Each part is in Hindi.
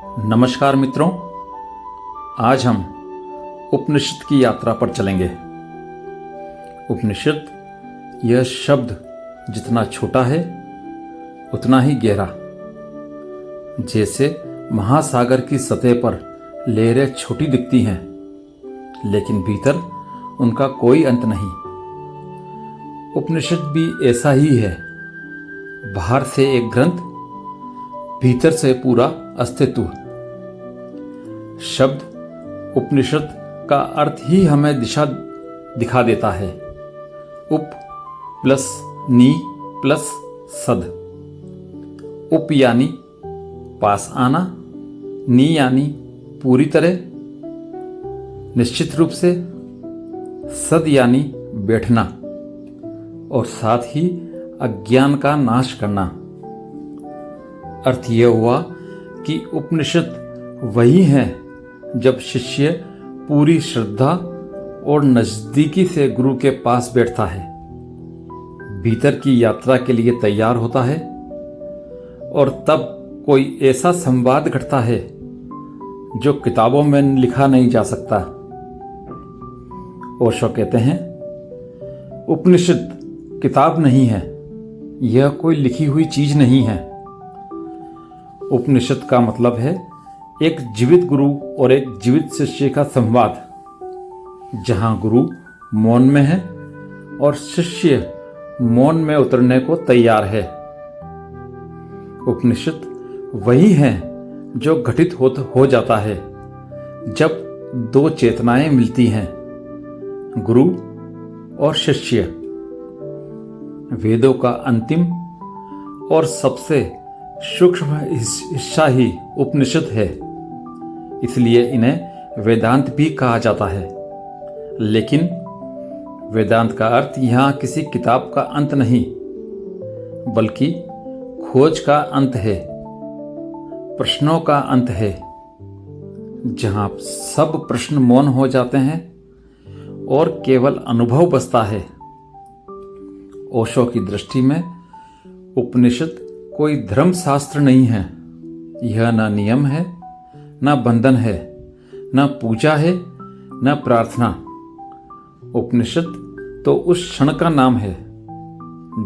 नमस्कार मित्रों, आज हम उपनिषद की यात्रा पर चलेंगे। उपनिषद यह शब्द जितना छोटा है उतना ही गहरा। जैसे महासागर की सतह पर लहरें छोटी दिखती हैं, लेकिन भीतर उनका कोई अंत नहीं। उपनिषद भी ऐसा ही है। बाहर से एक ग्रंथ, भीतर से पूरा अस्तित्व। शब्द उपनिषद का अर्थ ही हमें दिशा दिखा देता है। उप प्लस नी प्लस सद। उप यानी पास आना, नी यानी पूरी तरह निश्चित रूप से, सद यानी बैठना और साथ ही अज्ञान का नाश करना। अर्थ यह हुआ कि उपनिषद वही है जब शिष्य पूरी श्रद्धा और नजदीकी से गुरु के पास बैठता है, भीतर की यात्रा के लिए तैयार होता है, और तब कोई ऐसा संवाद घटता है जो किताबों में लिखा नहीं जा सकता। ओशो कहते हैं, उपनिषद किताब नहीं है, यह कोई लिखी हुई चीज नहीं है। उपनिषद का मतलब है एक जीवित गुरु और एक जीवित शिष्य का संवाद, जहां गुरु मौन में है और शिष्य मौन में उतरने को तैयार है। उपनिषद वही है जो घटित हो जाता है जब दो चेतनाएं मिलती हैं, गुरु और शिष्य। वेदों का अंतिम और सबसे सूक्ष्म हिस्सा ही उपनिषद है, इसलिए इन्हें वेदांत भी कहा जाता है। लेकिन वेदांत का अर्थ यहाँ किसी किताब का अंत नहीं, बल्कि खोज का अंत है, प्रश्नों का अंत है, जहाँ सब प्रश्न मौन हो जाते हैं और केवल अनुभव बचता है। ओशो की दृष्टि में उपनिषद कोई धर्मशास्त्र नहीं है। यह न नियम है, न बंधन है, न पूजा है, न प्रार्थना। उपनिषद तो उस क्षण का नाम है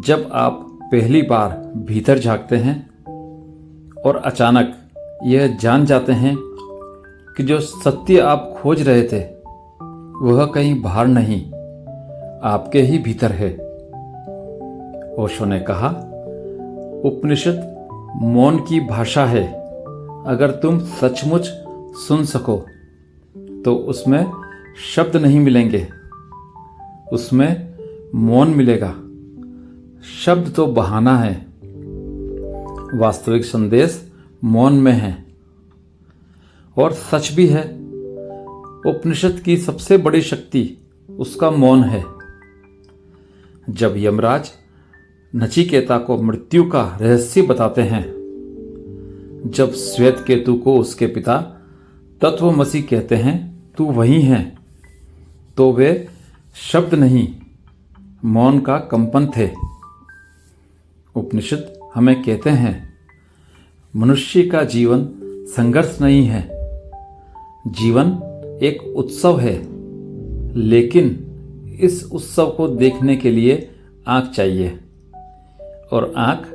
जब आप पहली बार भीतर झांकते हैं और अचानक यह जान जाते हैं कि जो सत्य आप खोज रहे थे वह कहीं बाहर नहीं, आपके ही भीतर है। ओशो ने कहा, उपनिषद मौन की भाषा है। अगर तुम सचमुच सुन सको तो उसमें शब्द नहीं मिलेंगे, उसमें मौन मिलेगा। शब्द तो बहाना है, वास्तविक संदेश मौन में है। और सच भी है, उपनिषद की सबसे बड़ी शक्ति उसका मौन है। जब यमराज नचिकेता को मृत्यु का रहस्य बताते हैं, जब श्वेत केतु को उसके पिता तत्वमसि कहते हैं तू वही है, तो वे शब्द नहीं, मौन का कंपन थे। उपनिषद हमें कहते हैं, मनुष्य का जीवन संघर्ष नहीं है, जीवन एक उत्सव है, लेकिन इस उत्सव को देखने के लिए आँख चाहिए, और आँख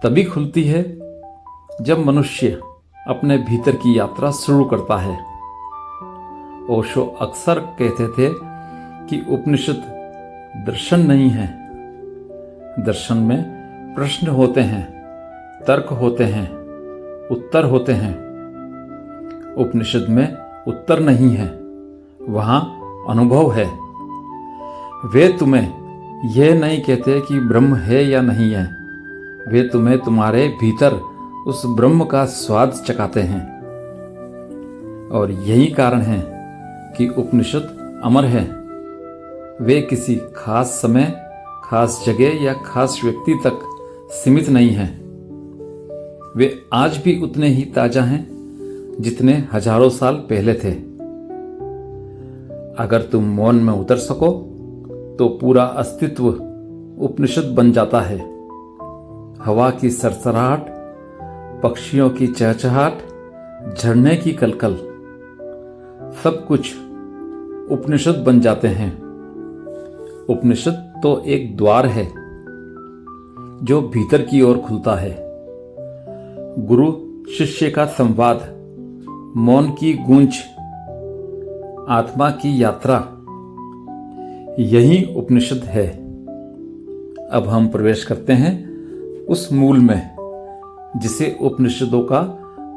तभी खुलती है जब मनुष्य अपने भीतर की यात्रा शुरू करता है। ओशो अक्सर कहते थे कि उपनिषद दर्शन नहीं है। दर्शन में प्रश्न होते हैं, तर्क होते हैं, उत्तर होते हैं। उपनिषद में उत्तर नहीं है, वहाँ अनुभव है। वे तुम्हें यह नहीं कहते कि ब्रह्म है या नहीं है, वे तुम्हें तुम्हारे भीतर उस ब्रह्म का स्वाद चखाते हैं। और यही कारण है कि उपनिषद अमर है। वे किसी खास समय, खास जगह या खास व्यक्ति तक सीमित नहीं हैं। वे आज भी उतने ही ताजा हैं जितने हजारों साल पहले थे। अगर तुम मौन में उतर सको तो पूरा अस्तित्व उपनिषद बन जाता है। हवा की सरसराहट, पक्षियों की चहचहाट, झरने की कलकल, सब कुछ उपनिषद बन जाते हैं। उपनिषद तो एक द्वार है जो भीतर की ओर खुलता है। गुरु शिष्य का संवाद, मौन की गूंज, आत्मा की यात्रा, यही उपनिषद है। अब हम प्रवेश करते हैं उस मूल में जिसे उपनिषदों का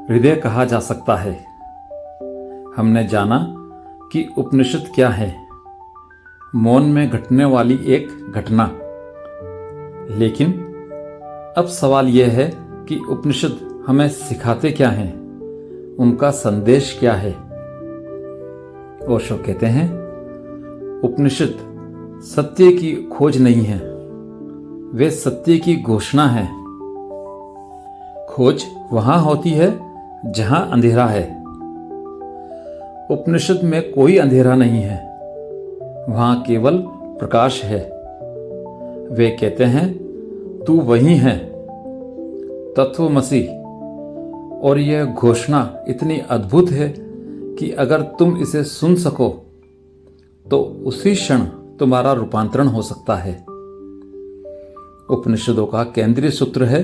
हृदय कहा जा सकता है। हमने जाना कि उपनिषद क्या है, मौन में घटने वाली एक घटना। लेकिन अब सवाल यह है कि उपनिषद हमें सिखाते क्या हैं, उनका संदेश क्या है। ओशो कहते हैं, उपनिषद सत्य की खोज नहीं है, वे सत्य की घोषणा है। खोज वहां होती है जहां अंधेरा है। उपनिषद में कोई अंधेरा नहीं है, वहां केवल प्रकाश है। वे कहते हैं, तू वही है, तत्वमसि। और यह घोषणा इतनी अद्भुत है कि अगर तुम इसे सुन सको तो उसी क्षण तुम्हारा रूपांतरण हो सकता है। उपनिषदों का केंद्रीय सूत्र है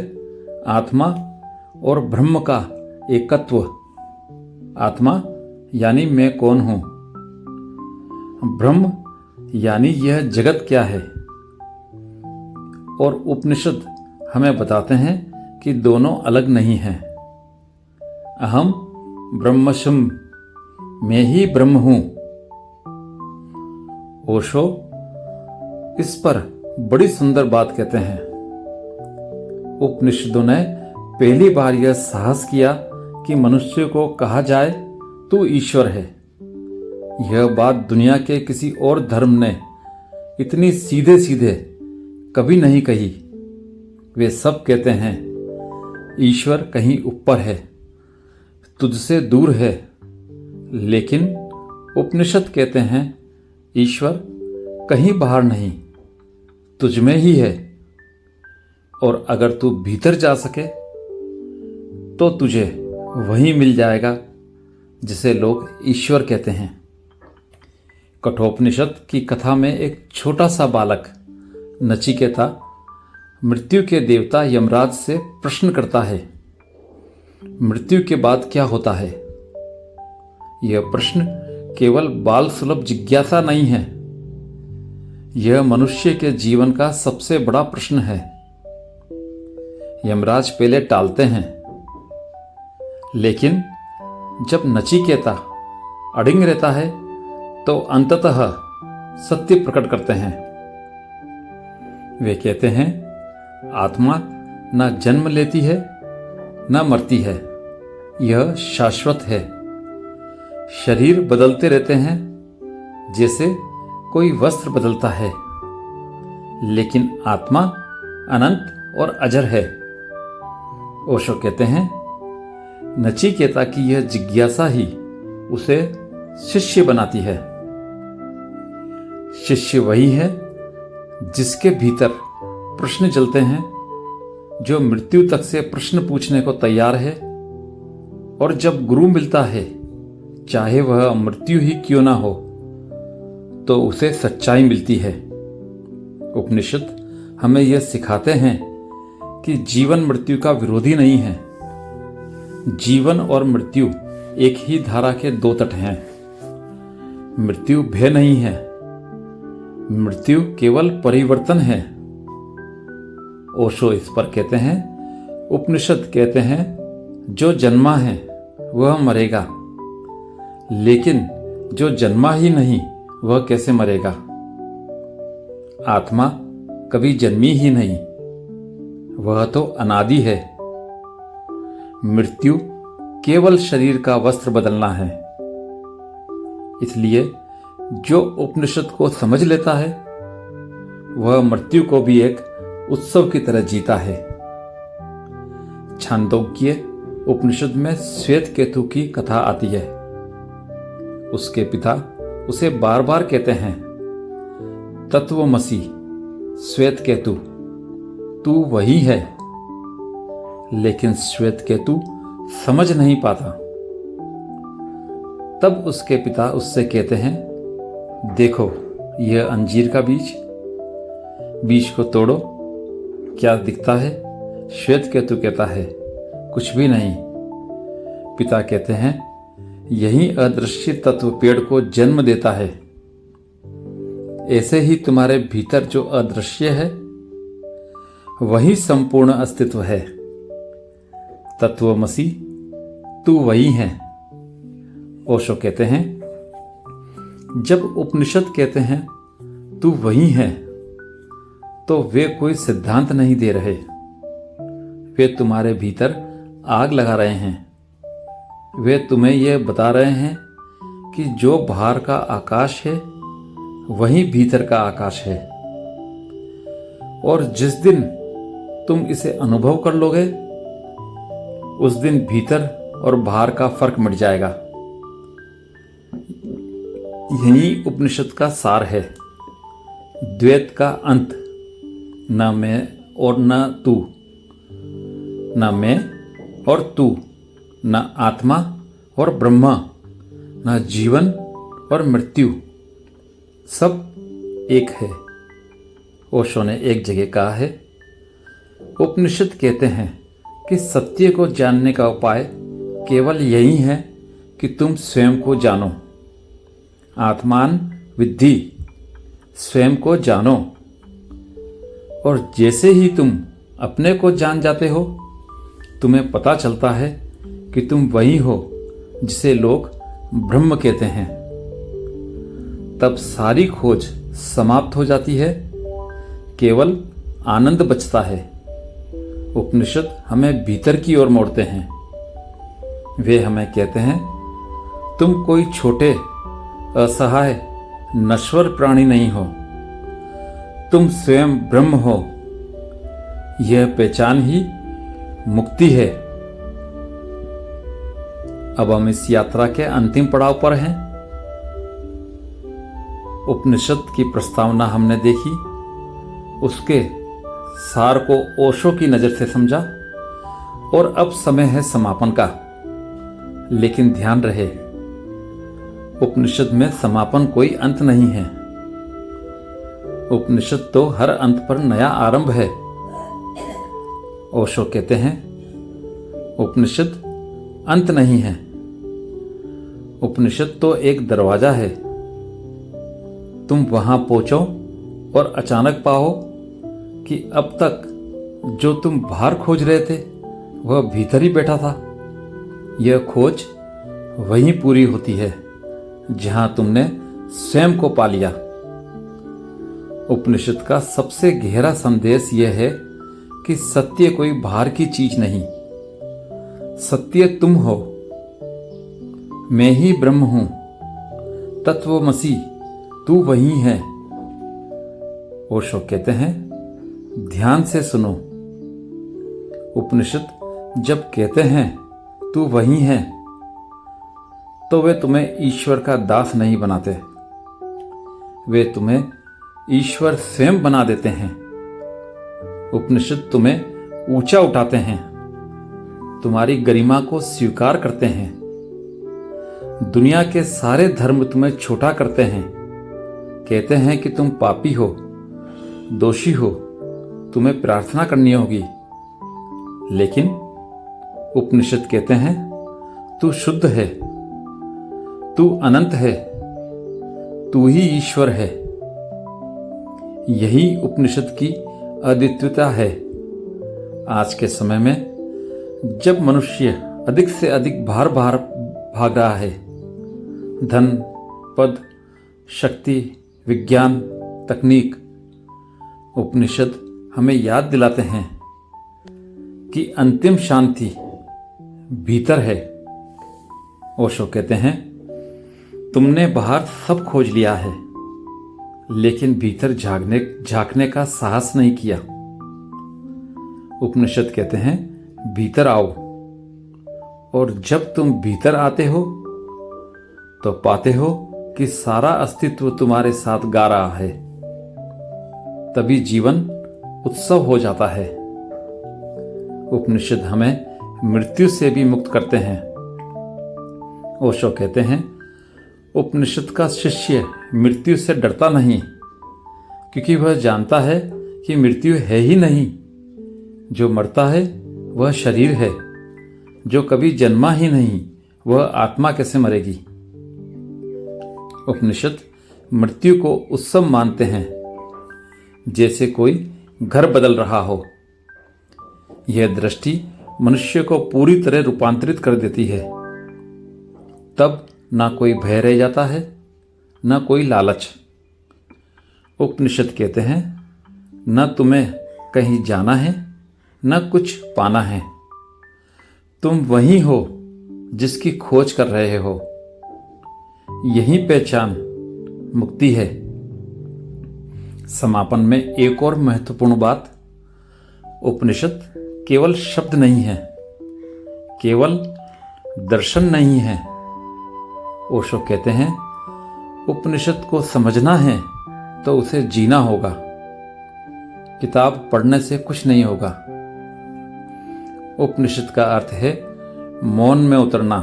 आत्मा और ब्रह्म का एकत्व। आत्मा यानी मैं कौन हूं, ब्रह्म यानी यह जगत क्या है। और उपनिषद हमें बताते हैं कि दोनों अलग नहीं हैं। अहम ब्रह्मस्मि, मैं ही ब्रह्म हूं। ओशो इस पर बड़ी सुंदर बात कहते हैं। उपनिषदों ने पहली बार यह साहस किया कि मनुष्य को कहा जाए तू ईश्वर है। यह बात दुनिया के किसी और धर्म ने इतनी सीधे सीधे कभी नहीं कही। वे सब कहते हैं ईश्वर कहीं ऊपर है, तुझसे दूर है। लेकिन उपनिषद कहते हैं ईश्वर कहीं बाहर नहीं, तुझ में ही है। और अगर तू भीतर जा सके तो तुझे वही मिल जाएगा जिसे लोग ईश्वर कहते हैं। कठोपनिषद की कथा में एक छोटा सा बालक नचिकेता मृत्यु के देवता यमराज से प्रश्न करता है, मृत्यु के बाद क्या होता है। यह प्रश्न केवल बाल सुलभ जिज्ञासा नहीं है, यह मनुष्य के जीवन का सबसे बड़ा प्रश्न है। यमराज पहले टालते हैं, लेकिन जब नचिकेता अडिग रहता है तो अंततः सत्य प्रकट करते हैं। वे कहते हैं आत्मा न जन्म लेती है न मरती है, यह शाश्वत है। शरीर बदलते रहते हैं जैसे कोई वस्त्र बदलता है, लेकिन आत्मा अनंत और अजर है। ओशो कहते हैं नचिकेता की यह जिज्ञासा ही उसे शिष्य बनाती है। शिष्य वही है जिसके भीतर प्रश्न जलते हैं, जो मृत्यु तक से प्रश्न पूछने को तैयार है। और जब गुरु मिलता है, चाहे वह मृत्यु ही क्यों ना हो, तो उसे सच्चाई मिलती है। उपनिषद हमें यह सिखाते हैं कि जीवन मृत्यु का विरोधी नहीं है। जीवन और मृत्यु एक ही धारा के दो तट हैं। मृत्यु भय नहीं है, मृत्यु केवल परिवर्तन है। ओशो इस पर कहते हैं, उपनिषद कहते हैं जो जन्मा है वह मरेगा, लेकिन जो जन्मा ही नहीं वह कैसे मरेगा। आत्मा कभी जन्मी ही नहीं, वह तो अनादि है। मृत्यु केवल शरीर का वस्त्र बदलना है। इसलिए जो उपनिषद को समझ लेता है वह मृत्यु को भी एक उत्सव की तरह जीता है। छांदोग्य उपनिषद में श्वेत केतु की कथा आती है। उसके पिता उसे बार बार कहते हैं तत्वमसि श्वेत केतु, तू वही है। लेकिन श्वेत केतु समझ नहीं पाता। तब उसके पिता उससे कहते हैं, देखो यह अंजीर का बीज को तोड़ो, क्या दिखता है? श्वेत केतु कहता है, कुछ भी नहीं। पिता कहते हैं, यही अदृश्य तत्व पेड़ को जन्म देता है। ऐसे ही तुम्हारे भीतर जो अदृश्य है वही संपूर्ण अस्तित्व है। तत्वमसि, तू वही है। ओशो कहते हैं, जब उपनिषद कहते हैं तू वही है, तो वे कोई सिद्धांत नहीं दे रहे, वे तुम्हारे भीतर आग लगा रहे हैं। वे तुम्हें यह बता रहे हैं कि जो बाहर का आकाश है वही भीतर का आकाश है, और जिस दिन तुम इसे अनुभव कर लोगे उस दिन भीतर और बाहर का फर्क मिट जाएगा। यही उपनिषद का सार है। द्वैत का अंत, न मैं और न तू, न मैं और तू, न आत्मा और ब्रह्मा, न जीवन और मृत्यु, सब एक है। ओशो ने एक जगह कहा है, उपनिषद कहते हैं कि सत्य को जानने का उपाय केवल यही है कि तुम स्वयं को जानो। आत्मान विद्धि, स्वयं को जानो। और जैसे ही तुम अपने को जान जाते हो, तुम्हें पता चलता है कि तुम वही हो जिसे लोग ब्रह्म कहते हैं। तब सारी खोज समाप्त हो जाती है, केवल आनंद बचता है। उपनिषद हमें भीतर की ओर मोड़ते हैं। वे हमें कहते हैं, तुम कोई छोटे, असहाय, नश्वर प्राणी नहीं हो, तुम स्वयं ब्रह्म हो। यह पहचान ही मुक्ति है। अब हम इस यात्रा के अंतिम पड़ाव पर हैं। उपनिषद की प्रस्तावना हमने देखी, उसके सार को ओशो की नज़र से समझा, और अब समय है समापन का। लेकिन ध्यान रहे, उपनिषद में समापन कोई अंत नहीं है। उपनिषद तो हर अंत पर नया आरंभ है। ओशो कहते हैं, उपनिषद अंत नहीं है, उपनिषद तो एक दरवाजा है। तुम वहां पहुंचो और अचानक पाओ कि अब तक जो तुम बाहर खोज रहे थे वह भीतर ही बैठा था। यह खोज वहीं पूरी होती है जहां तुमने स्वयं को पा लिया। उपनिषद का सबसे गहरा संदेश यह है कि सत्य कोई बाहर की चीज नहीं, सत्य तुम हो। मैं ही ब्रह्म हूं, तत्वमसि, तू वही है। ओशो कहते हैं, ध्यान से सुनो। उपनिषद जब कहते हैं तू वही है, तो वे तुम्हें ईश्वर का दास नहीं बनाते, वे तुम्हें ईश्वर स्वयं बना देते हैं। उपनिषद तुम्हें ऊंचा उठाते हैं, तुम्हारी गरिमा को स्वीकार करते हैं। दुनिया के सारे धर्म तुम्हें छोटा करते हैं, कहते हैं कि तुम पापी हो, दोषी हो, तुम्हें प्रार्थना करनी होगी। लेकिन उपनिषद कहते हैं, तू शुद्ध है, तू अनंत है, तू ही ईश्वर है। यही उपनिषद की अद्वितीयता है। आज के समय में जब मनुष्य अधिक से अधिक बाहर भाग रहा है, धन, पद, शक्ति, विज्ञान, तकनीक, उपनिषद हमें याद दिलाते हैं कि अंतिम शांति भीतर है। ओशो कहते हैं, तुमने बाहर सब खोज लिया है, लेकिन भीतर झांकने का साहस नहीं किया। उपनिषद कहते हैं, भीतर आओ, और जब तुम भीतर आते हो तो पाते हो कि सारा अस्तित्व तुम्हारे साथ गा रहा है। तभी जीवन उत्सव हो जाता है। उपनिषद हमें मृत्यु से भी मुक्त करते हैं। ओशो कहते हैं, उपनिषद का शिष्य मृत्यु से डरता नहीं, क्योंकि वह जानता है कि मृत्यु है ही नहीं। जो मरता है वह शरीर है, जो कभी जन्मा ही नहीं वह आत्मा कैसे मरेगी। उपनिषद मृत्यु को उत्सव मानते हैं, जैसे कोई घर बदल रहा हो। यह दृष्टि मनुष्य को पूरी तरह रूपांतरित कर देती है। तब ना कोई भय रह जाता है, ना कोई लालच। उपनिषद कहते हैं, न तुम्हें कहीं जाना है, न कुछ पाना है। तुम वही हो जिसकी खोज कर रहे हो। यही पहचान मुक्ति है। समापन में एक और महत्वपूर्ण बात, उपनिषद केवल शब्द नहीं है, केवल दर्शन नहीं है। ओशो कहते हैं, उपनिषद को समझना है तो उसे जीना होगा। किताब पढ़ने से कुछ नहीं होगा। उपनिषद का अर्थ है मौन में उतरना।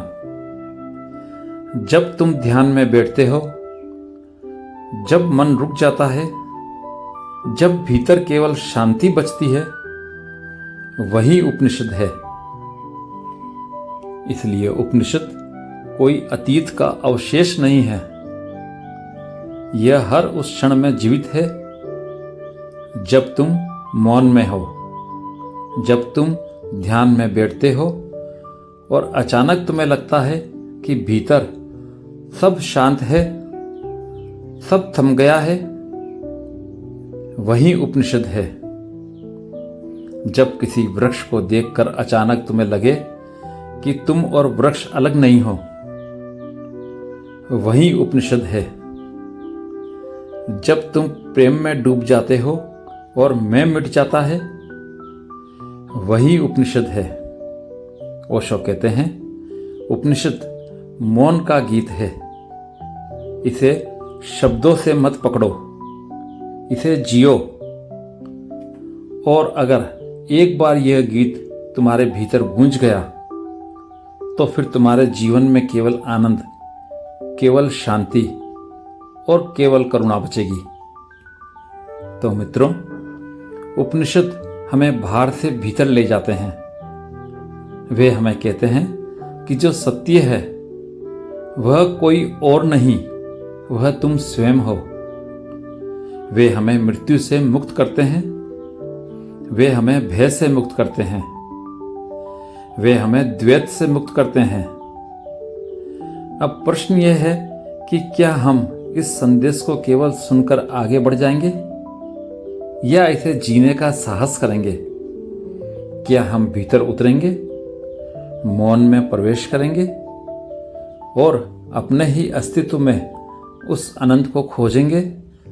जब तुम ध्यान में बैठते हो, जब मन रुक जाता है, जब भीतर केवल शांति बचती है, वही उपनिषद है। इसलिए उपनिषद कोई अतीत का अवशेष नहीं है। यह हर उस क्षण में जीवित है जब तुम मौन में हो, जब तुम ध्यान में बैठते हो और अचानक तुम्हें लगता है कि भीतर सब शांत है, सब थम गया है। वही उपनिषद है। जब किसी वृक्ष को देखकर अचानक तुम्हें लगे कि तुम और वृक्ष अलग नहीं हो, वही उपनिषद है। जब तुम प्रेम में डूब जाते हो और मैं मिट जाता है, वही उपनिषद है। ओशो कहते हैं, उपनिषद मौन का गीत है। इसे शब्दों से मत पकड़ो, इसे जियो। और अगर एक बार यह गीत तुम्हारे भीतर गूंज गया, तो फिर तुम्हारे जीवन में केवल आनंद, केवल शांति और केवल करुणा बचेगी। तो मित्रों, उपनिषद हमें बाहर से भीतर ले जाते हैं। वे हमें कहते हैं कि जो सत्य है वह कोई और नहीं, वह तुम स्वयं हो। वे हमें मृत्यु से मुक्त करते हैं, वे हमें भय से मुक्त करते हैं, वे हमें द्वैत से मुक्त करते हैं। अब प्रश्न यह है कि क्या हम इस संदेश को केवल सुनकर आगे बढ़ जाएंगे या इसे जीने का साहस करेंगे? क्या हम भीतर उतरेंगे, मौन में प्रवेश करेंगे और अपने ही अस्तित्व में उस अनंत को खोजेंगे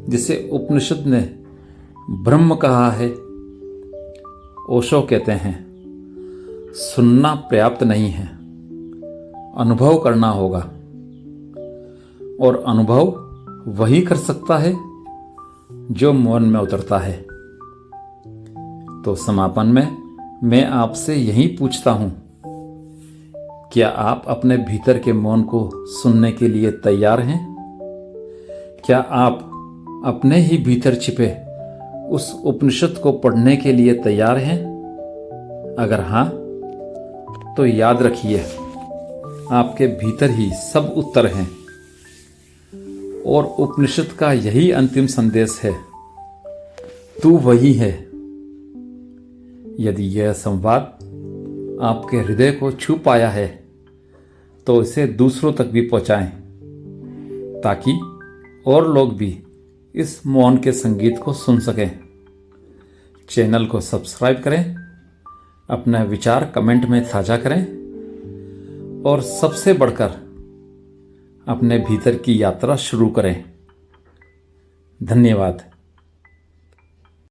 जिसे उपनिषद ने ब्रह्म कहा है? ओशो कहते हैं, सुनना पर्याप्त नहीं है, अनुभव करना होगा। और अनुभव वही कर सकता है जो मौन में उतरता है। तो समापन में मैं आपसे यही पूछता हूं, क्या आप अपने भीतर के मौन को सुनने के लिए तैयार हैं? क्या आप अपने ही भीतर छिपे उस उपनिषद को पढ़ने के लिए तैयार हैं? अगर हां, तो याद रखिए, आपके भीतर ही सब उत्तर हैं और उपनिषद का यही अंतिम संदेश है, तू वही है। यदि यह संवाद आपके हृदय को छू पाया है, तो इसे दूसरों तक भी पहुंचाएं, ताकि और लोग भी इस मौन के संगीत को सुन सकें। चैनल को सब्सक्राइब करें, अपना विचार कमेंट में साझा करें और सबसे बढ़कर अपने भीतर की यात्रा शुरू करें। धन्यवाद।